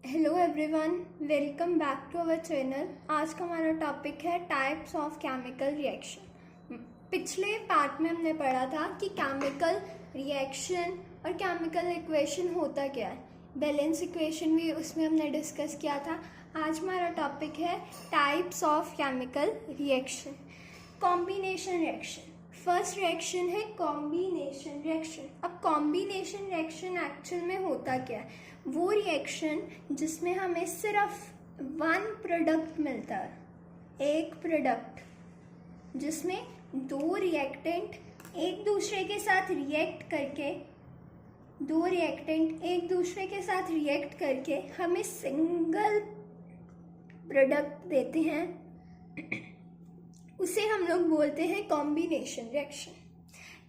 Hello everyone, welcome back to our channel. आज का हमारा टॉपिक है टाइप्स ऑफ केमिकल रिएक्शन। पिछले पार्ट में हमने पढ़ा था कि केमिकल रिएक्शन और केमिकल इक्वेशन होता क्या है। बैलेंस इक्वेशन भी उसमें हमने डिस्कस किया था। आज हमारा टॉपिक है types of chemical reaction. Combination reaction, first reaction है कॉम्बिनेशन रिएक्शन। अब कॉम्बिनेशन रिएक्शन एक्चुअल में होता क्या है? वो रिएक्शन जिसमें हमें सिर्फ वन प्रोडक्ट मिलता है, एक प्रोडक्ट जिसमें दो रिएक्टेंट एक दूसरे के साथ रिएक्ट करके हमें सिंगल प्रोडक्ट देते हैं, उसे हम लोग बोलते हैं कॉम्बिनेशन रिएक्शन।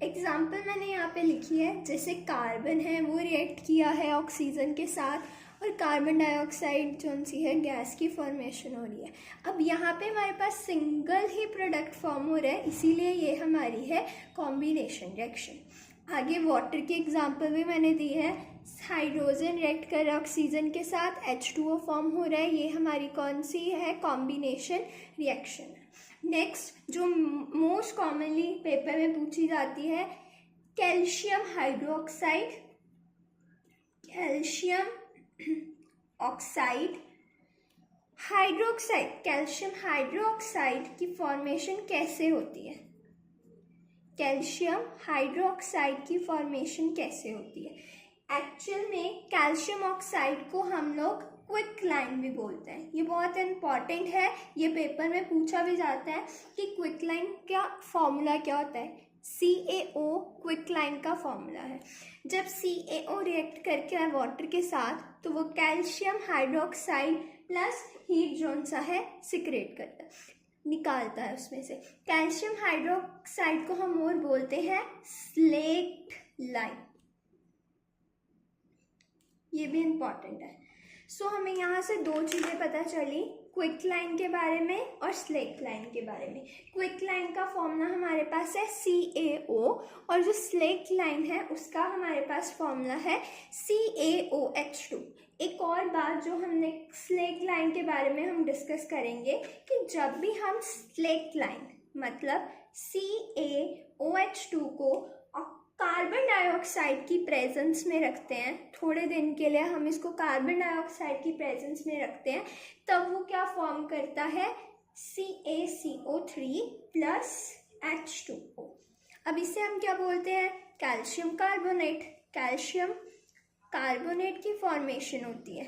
एग्जाम्पल मैंने यहाँ पे लिखी है, जैसे कार्बन है वो रिएक्ट किया है ऑक्सीजन के साथ और कार्बन डाइऑक्साइड जो सी है गैस की फॉर्मेशन हो रही है। अब यहाँ पे हमारे पास सिंगल ही प्रोडक्ट फॉर्म हो रहा है, इसीलिए ये हमारी है कॉम्बिनेशन रिएक्शन। आगे वाटर की एग्जाम्पल भी मैंने दी है। हाइड्रोजन रिएक्ट कर रहा है ऑक्सीजन के साथ, H2O फॉर्म हो रहा है, ये हमारी कौन सी है? Combination reaction. नेक्स्ट जो मोस्ट कॉमनली पेपर में पूछी जाती है, calcium hydroxide, calcium oxide hydroxide, calcium hydroxide की फॉर्मेशन कैसे होती है? कैल्शियम हाइड्रोक्साइड की फॉर्मेशन कैसे होती है? एक्चुअल में कैल्शियम ऑक्साइड को हम लोग क्विकलाइन भी बोलते हैं। ये बहुत इंपॉर्टेंट है, ये पेपर में पूछा भी जाता है कि क्विकलाइन का फॉर्मूला क्या होता है। CaO क्विकलाइन का फॉर्मूला है। जब CaO रिएक्ट करके है वाटर के साथ तो वो calcium hydroxide plus heat zone सा है सिक्रेट करता है, निकालता है उसमें से। कैल्शियम हाइड्रोक्साइड को हम और बोलते हैं स्लेक्ट लाइन, ये भी इम्पॉर्टेंट है। सो हमें यहाँ से दो चीज़ें पता चली, क्विक लाइन के बारे में और स्लेक्ट लाइन के बारे में। क्विक लाइन का फॉर्मूला हमारे पास है CaO और जो स्लेक्ट लाइन है उसका हमारे पास फॉर्मूला है CaOH2। एक और बात जो हमने स्लेक्ट लाइन के बारे में हम डिस्कस करेंगे कि जब भी हम स्लेक्ट लाइन मतलब CaOH2 को कार्बन डाइऑक्साइड की प्रेजेंस में रखते हैं, थोड़े दिन के लिए हम इसको कार्बन डाइऑक्साइड की प्रेजेंस में रखते हैं, तब वो क्या फॉर्म करता है? CaCO3 plus H2O। अब इसे हम क्या बोलते हैं? Calcium carbonate. कैल्शियम कार्बोनेट की फॉर्मेशन होती है।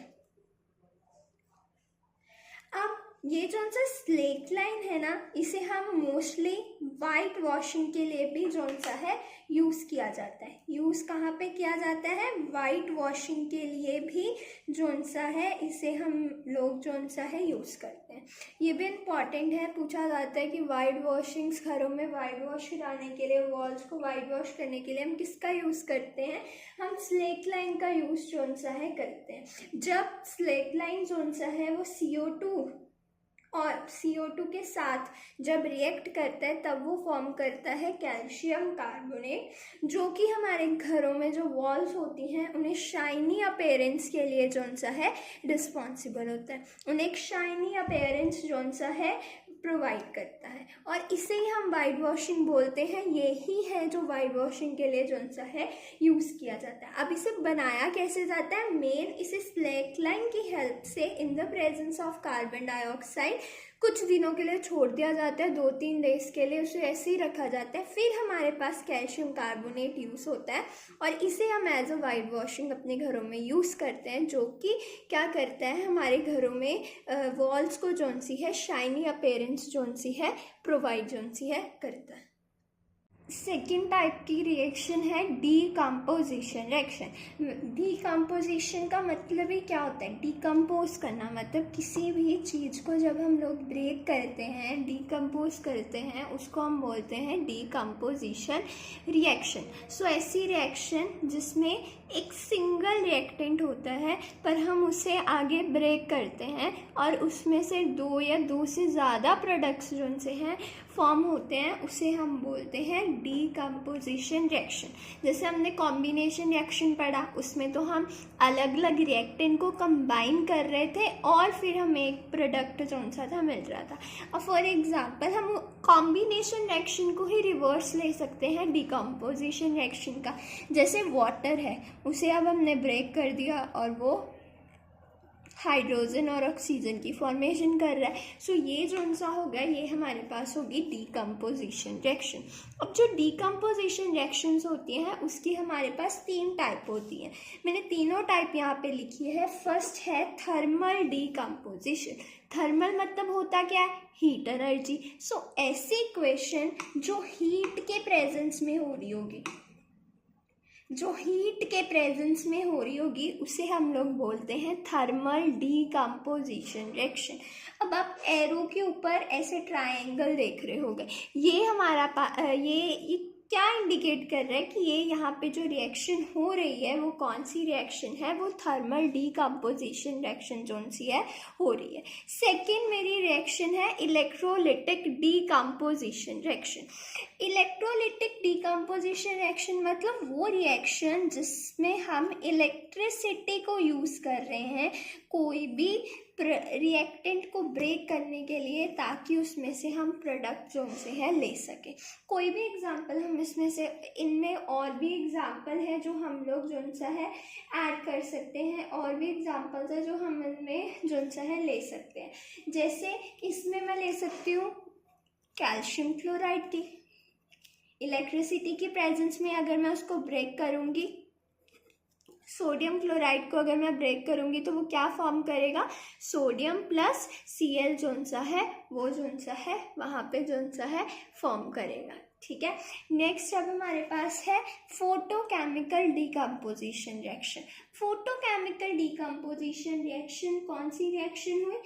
अब ये जो सा स्लेक्ट लाइन है ना, इसे हम मोस्टली वाइट वॉशिंग के लिए भी जो सा है यूज़ किया जाता है। यूज़ कहाँ पे किया जाता है? वाइट वॉशिंग के लिए भी जो सा है इसे हम लोग जो सा है यूज़ करते हैं। ये भी इम्पॉर्टेंट है, पूछा जाता है कि वाइट वॉशिंग्स, घरों में वाइट वॉश कराने के लिए, वॉल्स को वाइट वॉश करने के लिए हम किसका यूज़ करते हैं? हम स्लेक्ट लाइन का यूज़ जो सा है करते हैं। जब स्लेक्ट लाइन जो सा है वो CO2 और CO2 के साथ जब रिएक्ट करता है तब वो फॉर्म करता है कैल्शियम कार्बोनेट, जो कि हमारे घरों में जो वॉल्स होती हैं उन्हें शाइनी अपीयरेंस के लिए जो सा है रिस्पॉन्सिबल होता है, उन्हें एक शाइनी अपीयरेंस जो सा है प्रोवाइड करता है, और इसे ही हम वाइट वॉशिंग बोलते हैं। यही है जो वाइट वॉशिंग के लिए जो सा है यूज़ किया जाता है। अब इसे बनाया कैसे जाता है? मेन इसे स्लेक्ट लाइन की हेल्प से in the presence of carbon dioxide कुछ दिनों के लिए छोड़ दिया जाता है, 2-3 डेज के लिए उसे ऐसे ही रखा जाता है। फिर हमारे पास कैल्शियम कार्बोनेट यूज़ होता है और इसे हम एज अ वाइट वॉशिंग अपने घरों में यूज़ करते हैं, जो कि क्या करता है? हमारे घरों में वॉल्स को जोन सी है शाइनी अपीयरेंस जोन सी है प्रोवाइड जोन सी है करता है। सेकेंड टाइप की रिएक्शन है डीकम्पोजिशन रिएक्शन। डीकम्पोजिशन का मतलब ही क्या होता है? डिकम्पोज करना, मतलब किसी भी चीज़ को जब हम लोग ब्रेक करते हैं, डिकम्पोज करते हैं, उसको हम बोलते हैं डीकम्पोजिशन रिएक्शन। सो ऐसी रिएक्शन जिसमें एक सिंगल रिएक्टेंट होता है पर हम उसे आगे ब्रेक करते हैं और उसमें से दो या दो से ज़्यादा प्रोडक्ट्स जो से हैं फॉर्म होते हैं उसे हम बोलते हैं डीकम्पोजिशन रिएक्शन। जैसे हमने कॉम्बिनेशन रिएक्शन पढ़ा, उसमें तो हम अलग अलग रिएक्टेंट को कंबाइन कर रहे थे और फिर हमें एक प्रोडक्ट जो सा था मिल रहा था। और फॉर एग्जांपल हम कॉम्बिनेशन रिएक्शन को ही रिवर्स ले सकते हैं डीकम्पोजिशन रिएक्शन का। जैसे वाटर है, उसे अब हमने ब्रेक कर दिया और वो हाइड्रोजन और ऑक्सीजन की फॉर्मेशन कर रहा है। सो ये जो सा होगा ये हमारे पास होगी डीकम्पोजिशन रिएक्शन। अब जो डीकम्पोजिशन रिएक्शंस होती हैं उसकी हमारे पास 3 टाइप होती हैं। मैंने तीनों टाइप यहाँ पे लिखी है। फर्स्ट है थर्मल डीकम्पोजिशन। थर्मल मतलब होता क्या है? Heat energy. सो ऐसी इक्वेशन जो हीट के प्रेजेंस में हो रही होगी, जो हीट के प्रेजेंस में हो रही होगी उसे हम लोग बोलते हैं थर्मल डीकम्पोजिशन रिएक्शन। अब आप एरो के ऊपर ऐसे ट्रायंगल देख रहे होंगे, ये हमारा ये क्या इंडिकेट कर रहा है कि ये यहाँ पे जो रिएक्शन हो रही है वो कौन सी रिएक्शन है? वो थर्मल डीकम्पोजिशन रिएक्शन जो सी है हो रही है। सेकेंड मेरी रिएक्शन है electrolytic decomposition reaction. Electrolytic decomposition reaction मतलब वो रिएक्शन जिसमें हम इलेक्ट्रिसिटी को यूज़ कर रहे हैं कोई भी रिएक्टेंट को ब्रेक करने के लिए, ताकि उसमें से हम प्रोडक्ट जो से है ले सके। कोई भी एग्जांपल हम इसमें से, इनमें और भी एग्जांपल है जो हम लोग जो सा है ऐड कर सकते हैं, और भी एग्जांपल्स है जो हम इनमें जो सा है ले सकते हैं। जैसे इसमें मैं ले सकती हूँ कैल्शियम क्लोराइड की। इलेक्ट्रिसिटी की प्रेजेंस में अगर मैं उसको ब्रेक करूँगी, सोडियम क्लोराइड को अगर मैं ब्रेक करूँगी तो वो क्या फॉर्म करेगा? सोडियम प्लस Cl जो सा है वो जो सा है वहाँ पे जो सा है फॉर्म करेगा। ठीक है। नेक्स्ट अब हमारे पास है photochemical decomposition reaction. Photochemical decomposition reaction कौन सी रिएक्शन हुई?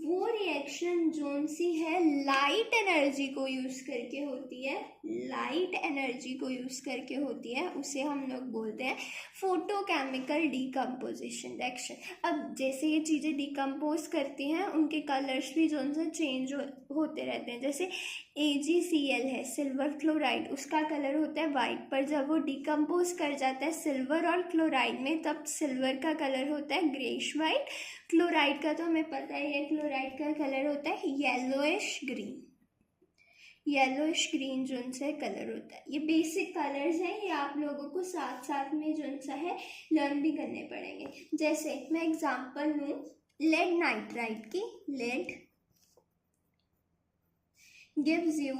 वो रिएक्शन जो सी है लाइट एनर्जी को यूज करके होती है, लाइट एनर्जी को यूज करके होती है, उसे हम लोग बोलते हैं फोटोकेमिकल डीकम्पोजिशन रिएक्शन। अब जैसे ये चीज़ें डिकम्पोज करती हैं उनके कलर्स भी जो से चेंज होते रहते हैं। जैसे AgCl है, सिल्वर क्लोराइड, उसका कलर होता है वाइट, पर जब वो डिकम्पोज कर जाता है सिल्वर और क्लोराइड में तब सिल्वर का कलर होता है ग्रेइश वाइट। क्लोराइड का तो हमें पता ही है, क्लोराइड का कलर होता है येलोइश ग्रीन। येलोइश ग्रीन जो सा कलर होता है। ये बेसिक कलर्स हैं, ये आप लोगों को साथ साथ में जो सा है लर्न भी करने पड़ेंगे। जैसे मैं एग्जांपल लूँ लेड नाइट्राइड की। लेड गिव्स यू,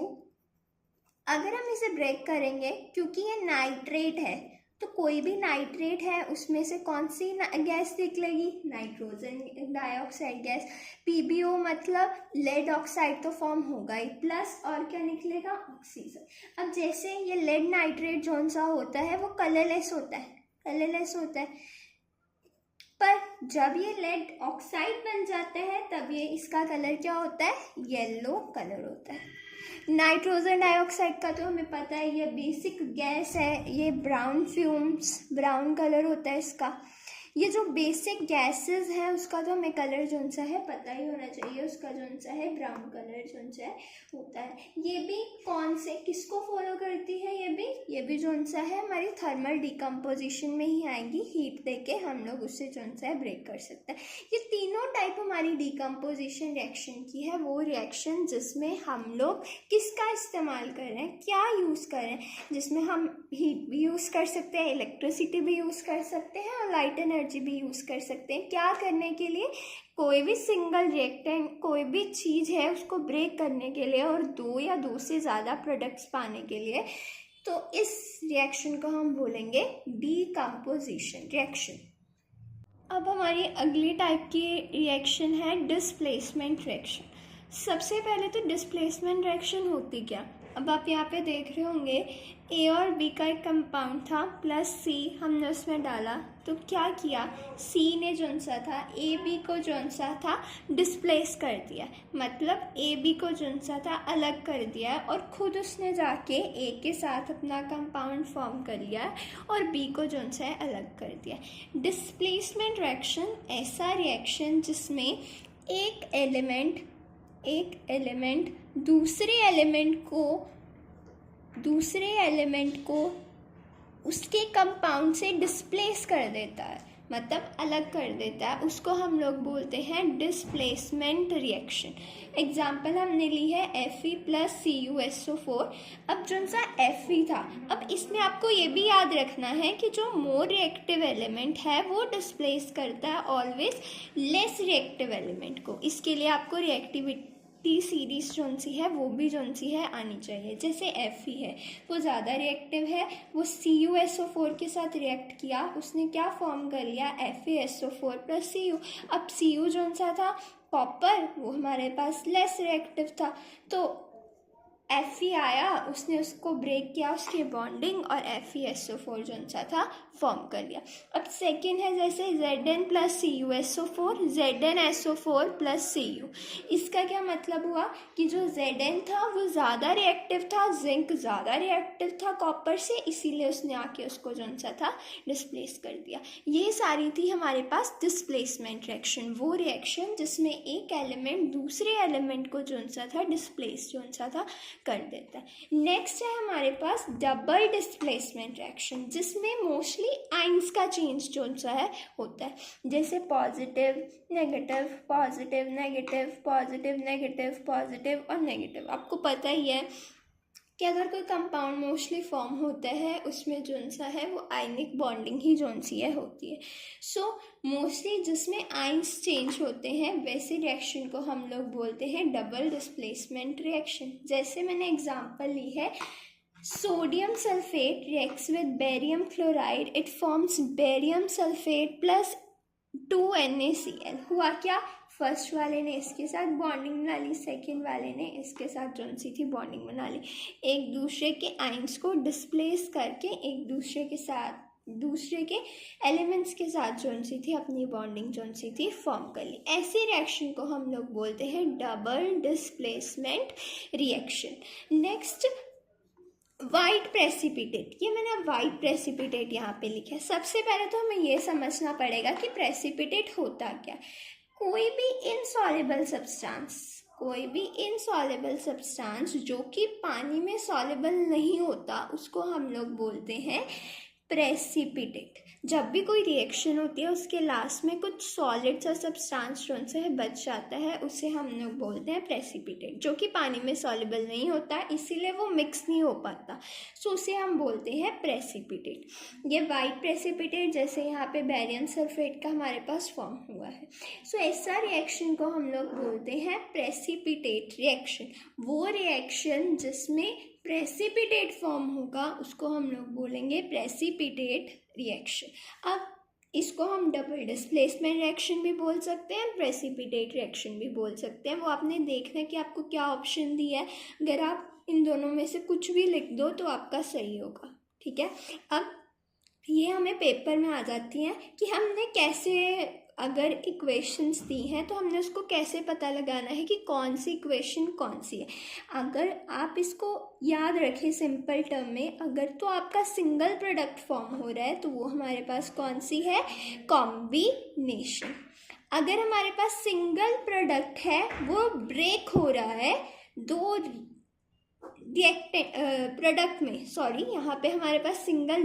अगर हम इसे ब्रेक करेंगे, क्योंकि ये नाइट्रेट है तो कोई भी नाइट्रेट है उसमें से कौन सी गैस निकलेगी? Nitrogen dioxide gas. PbO मतलब लेड ऑक्साइड तो फॉर्म होगा ही, प्लस और क्या निकलेगा? ऑक्सीजन। अब जैसे ये लेड नाइट्रेट जो सा होता है वो कलरलेस होता है, कलरलेस होता है, पर जब ये लेड ऑक्साइड बन जाता है तब ये इसका कलर क्या होता है? येलो कलर होता है। नाइट्रोजन डाइऑक्साइड का तो हमें पता है ये बेसिक गैस है, ये ब्राउन फ्यूम्स, ब्राउन कलर होता है इसका। ये जो बेसिक गैसेस हैं उसका तो हमें कलर जो सा है पता ही होना चाहिए, उसका जो सा है ब्राउन कलर जो सा है होता है। ये भी कौन से किसको फॉलो करती है? ये भी जो सा है हमारी थर्मल डिकम्पोजिशन में ही आएंगी। हीट देके हम लोग उससे जो सा है ब्रेक कर सकते हैं। ये तीनों टाइप हमारी डिकम्पोजिशन रिएक्शन की है, वो रिएक्शन जिसमें हम लोग किसका इस्तेमाल कर रहे हैं, क्या यूज़ कर रहे हैं, जिसमें हम हीट भी यूज़ कर सकते हैं, इलेक्ट्रिसिटी भी यूज़ कर सकते हैं और लाइट एनर्जी भी यूज़ कर सकते हैं। क्या करने के लिए? कोई भी सिंगल रिएक्टेंट, कोई भी चीज़ है उसको ब्रेक करने के लिए और 2 या 2 से ज़्यादा प्रोडक्ट्स पाने के लिए। तो इस रिएक्शन को हम बोलेंगे डीकम्पोजिशन रिएक्शन। अब हमारी अगली टाइप की रिएक्शन है डिस्प्लेसमेंट रिएक्शन। सबसे पहले तो डिस्प्लेसमेंट रिएक्शन होती क्या? अब आप यहाँ पे देख रहे होंगे A और B का एक कंपाउंड था प्लस C हमने उसमें डाला, तो क्या किया? C ने जोन सा था AB को जोन सा था डिस्प्लेस कर दिया, मतलब AB को जोन सा था अलग कर दिया और खुद उसने जाके A के साथ अपना कंपाउंड फॉर्म कर लिया और B को जोन सा है अलग कर दिया। डिस्प्लेसमेंट रिएक्शन ऐसा रिएक्शन जिसमें एक एलिमेंट एक एलिमेंट दूसरे एलिमेंट को उसके कंपाउंड से डिस्प्लेस कर देता है, मतलब अलग कर देता है, उसको हम लोग बोलते हैं डिस्प्लेसमेंट रिएक्शन। एग्जाम्पल हमने ली है Fe प्लस CuSO4। अब जो सा Fe था, अब इसमें आपको ये भी याद रखना है कि जो मोर रिएक्टिव एलिमेंट है वो डिस्प्लेस करता है ऑलवेज लेस रिएक्टिव एलिमेंट को। इसके लिए आपको रिएक्टिविटी सीरीज जोन सी है वो भी जोन सी है आनी चाहिए। जैसे Fe है वो ज़्यादा रिएक्टिव है, वो CuSO4 के साथ रिएक्ट किया, उसने क्या फॉर्म कर लिया FeSO4 प्लस Cu। अब Cu जोन सा था कॉपर, वो हमारे पास लेस रिएक्टिव था, तो Fe आया, उसने उसको ब्रेक किया उसकी बॉन्डिंग और FeSO4 जोन सा था फॉर्म कर लिया। अब सेकेंड है जैसे Zn plus CuSO4, ZnSO4 plus Cu। इसका क्या मतलब हुआ कि जो Zn था वो ज़्यादा रिएक्टिव था, जिंक ज़्यादा रिएक्टिव था कॉपर से, इसीलिए उसने आके उसको जोन सा था डिस्प्लेस कर दिया। ये सारी थी हमारे पास डिस्प्लेसमेंट रिएक्शन, वो रिएक्शन जिसमें एक एलिमेंट दूसरे एलिमेंट को जोन सा था डिस्प्लेस जोन सा था कर देता है। नेक्स्ट है हमारे पास डबल डिस्प्लेसमेंट रिएक्शन, जिसमें मोस्टली आइंस का चेंज जो सा है होता है। जैसे positive negative positive negative positive negative positive और नेगेटिव। आपको पता ही है कि अगर कोई कंपाउंड मोस्टली फॉर्म होता है उसमें जोन सा है वो आयनिक बॉन्डिंग ही जोन सी है होती है। सो मोस्टली जिसमें आइंस चेंज होते हैं वैसे रिएक्शन को हम लोग बोलते हैं डबल डिस्प्लेसमेंट रिएक्शन। जैसे मैंने एग्जांपल ली है, sodium sulphate reacts with barium chloride, it forms barium sulphate plus 2NaCl। हुआ क्या, फर्स्ट वाले ने इसके साथ बॉन्डिंग बना ली, सेकेंड वाले ने इसके साथ जोन सी थी बॉन्डिंग बना ली, एक दूसरे के आइंस को डिस्प्लेस करके एक दूसरे के एलिमेंट्स के साथ जोन सी थी अपनी बॉन्डिंग जोन सी थी फॉर्म कर ली। ऐसे रिएक्शन को हम लोग बोलते हैं double displacement reaction. Next white precipitate, ये मैंने वाइट प्रेसिपिटेट यहाँ पे लिखा है। सबसे पहले तो हमें ये समझना पड़ेगा कि प्रेसिपिटेट होता क्या। कोई भी इनसॉल्युबल सब्सटेंस जो कि पानी में सॉल्युबल नहीं होता उसको हम लोग बोलते हैं प्रेसिपिटेट। जब भी कोई रिएक्शन होती है उसके लास्ट में कुछ सॉलिड सा सब्सटेंस जो से बच जाता है उसे हम लोग बोलते हैं प्रेसिपिटेट, जो कि पानी में सॉल्युबल नहीं होता इसीलिए वो मिक्स नहीं हो पाता, सो उसे हम बोलते हैं प्रेसिपिटेट। ये वाइट प्रेसिपिटेट जैसे यहाँ पे बेरियम सल्फेट का हमारे पास फॉर्म हुआ है। सो ऐसा रिएक्शन को हम लोग बोलते हैं प्रेसिपिटेट रिएक्शन। वो रिएक्शन जिसमें प्रेसिपिटेट फॉर्म होगा उसको हम लोग बोलेंगे प्रेसिपिटेट रिएक्शन। अब इसको हम डबल डिस्प्लेसमेंट रिएक्शन भी बोल सकते हैं, प्रेसिपिटेट रिएक्शन भी बोल सकते हैं। वो आपने देखना है कि आपको क्या ऑप्शन दिया है, अगर आप इन दोनों में से कुछ भी लिख दो तो आपका सही होगा, ठीक है। अब ये हमें पेपर में आ जाती हैं कि हमने कैसे, अगर इक्वेशंस दी हैं तो हमने उसको कैसे पता लगाना है कि कौन सी इक्वेशन कौन सी है। अगर आप इसको याद रखें सिंपल टर्म में, अगर तो आपका सिंगल प्रोडक्ट फॉर्म हो रहा है तो वो हमारे पास कौन सी है, कॉम्बिनेशन। अगर हमारे पास सिंगल प्रोडक्ट है वो ब्रेक हो रहा है दो प्रोडक्ट में, यहाँ पे हमारे पास सिंगल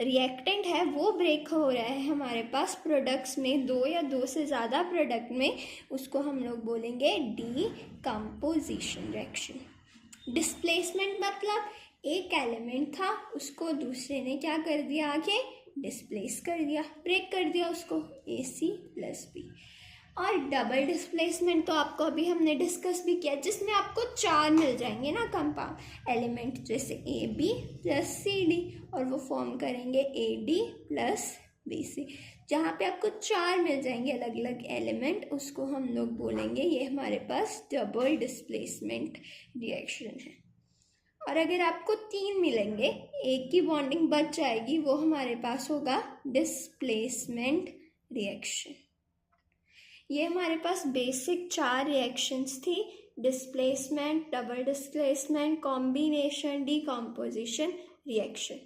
रिएक्टेंट है वो ब्रेक हो रहा है हमारे पास प्रोडक्ट्स में, दो या दो से ज़्यादा प्रोडक्ट में, उसको हम लोग बोलेंगे डीकम्पोजिशन रिएक्शन। डिस्प्लेसमेंट मतलब एक एलिमेंट था उसको दूसरे ने क्या कर दिया, आगे डिस्प्लेस कर दिया, ब्रेक कर दिया उसको, AC प्लस B। और डबल डिस्प्लेसमेंट तो आपको अभी हमने डिस्कस भी किया, जिसमें आपको 4 मिल जाएंगे ना कंपाउंड एलिमेंट, जैसे AB प्लस CD और वो फॉर्म करेंगे AD प्लस BC। जहाँ पे आपको 4 मिल जाएंगे अलग अलग एलिमेंट उसको हम लोग बोलेंगे ये हमारे पास डबल डिस्प्लेसमेंट रिएक्शन है। और अगर आपको 3 मिलेंगे, एक की बॉन्डिंग बच जाएगी, वो हमारे पास होगा डिस्प्लेसमेंट रिएक्शन। ये हमारे पास बेसिक 4 रिएक्शंस थी, displacement, double displacement, combination, decomposition reaction.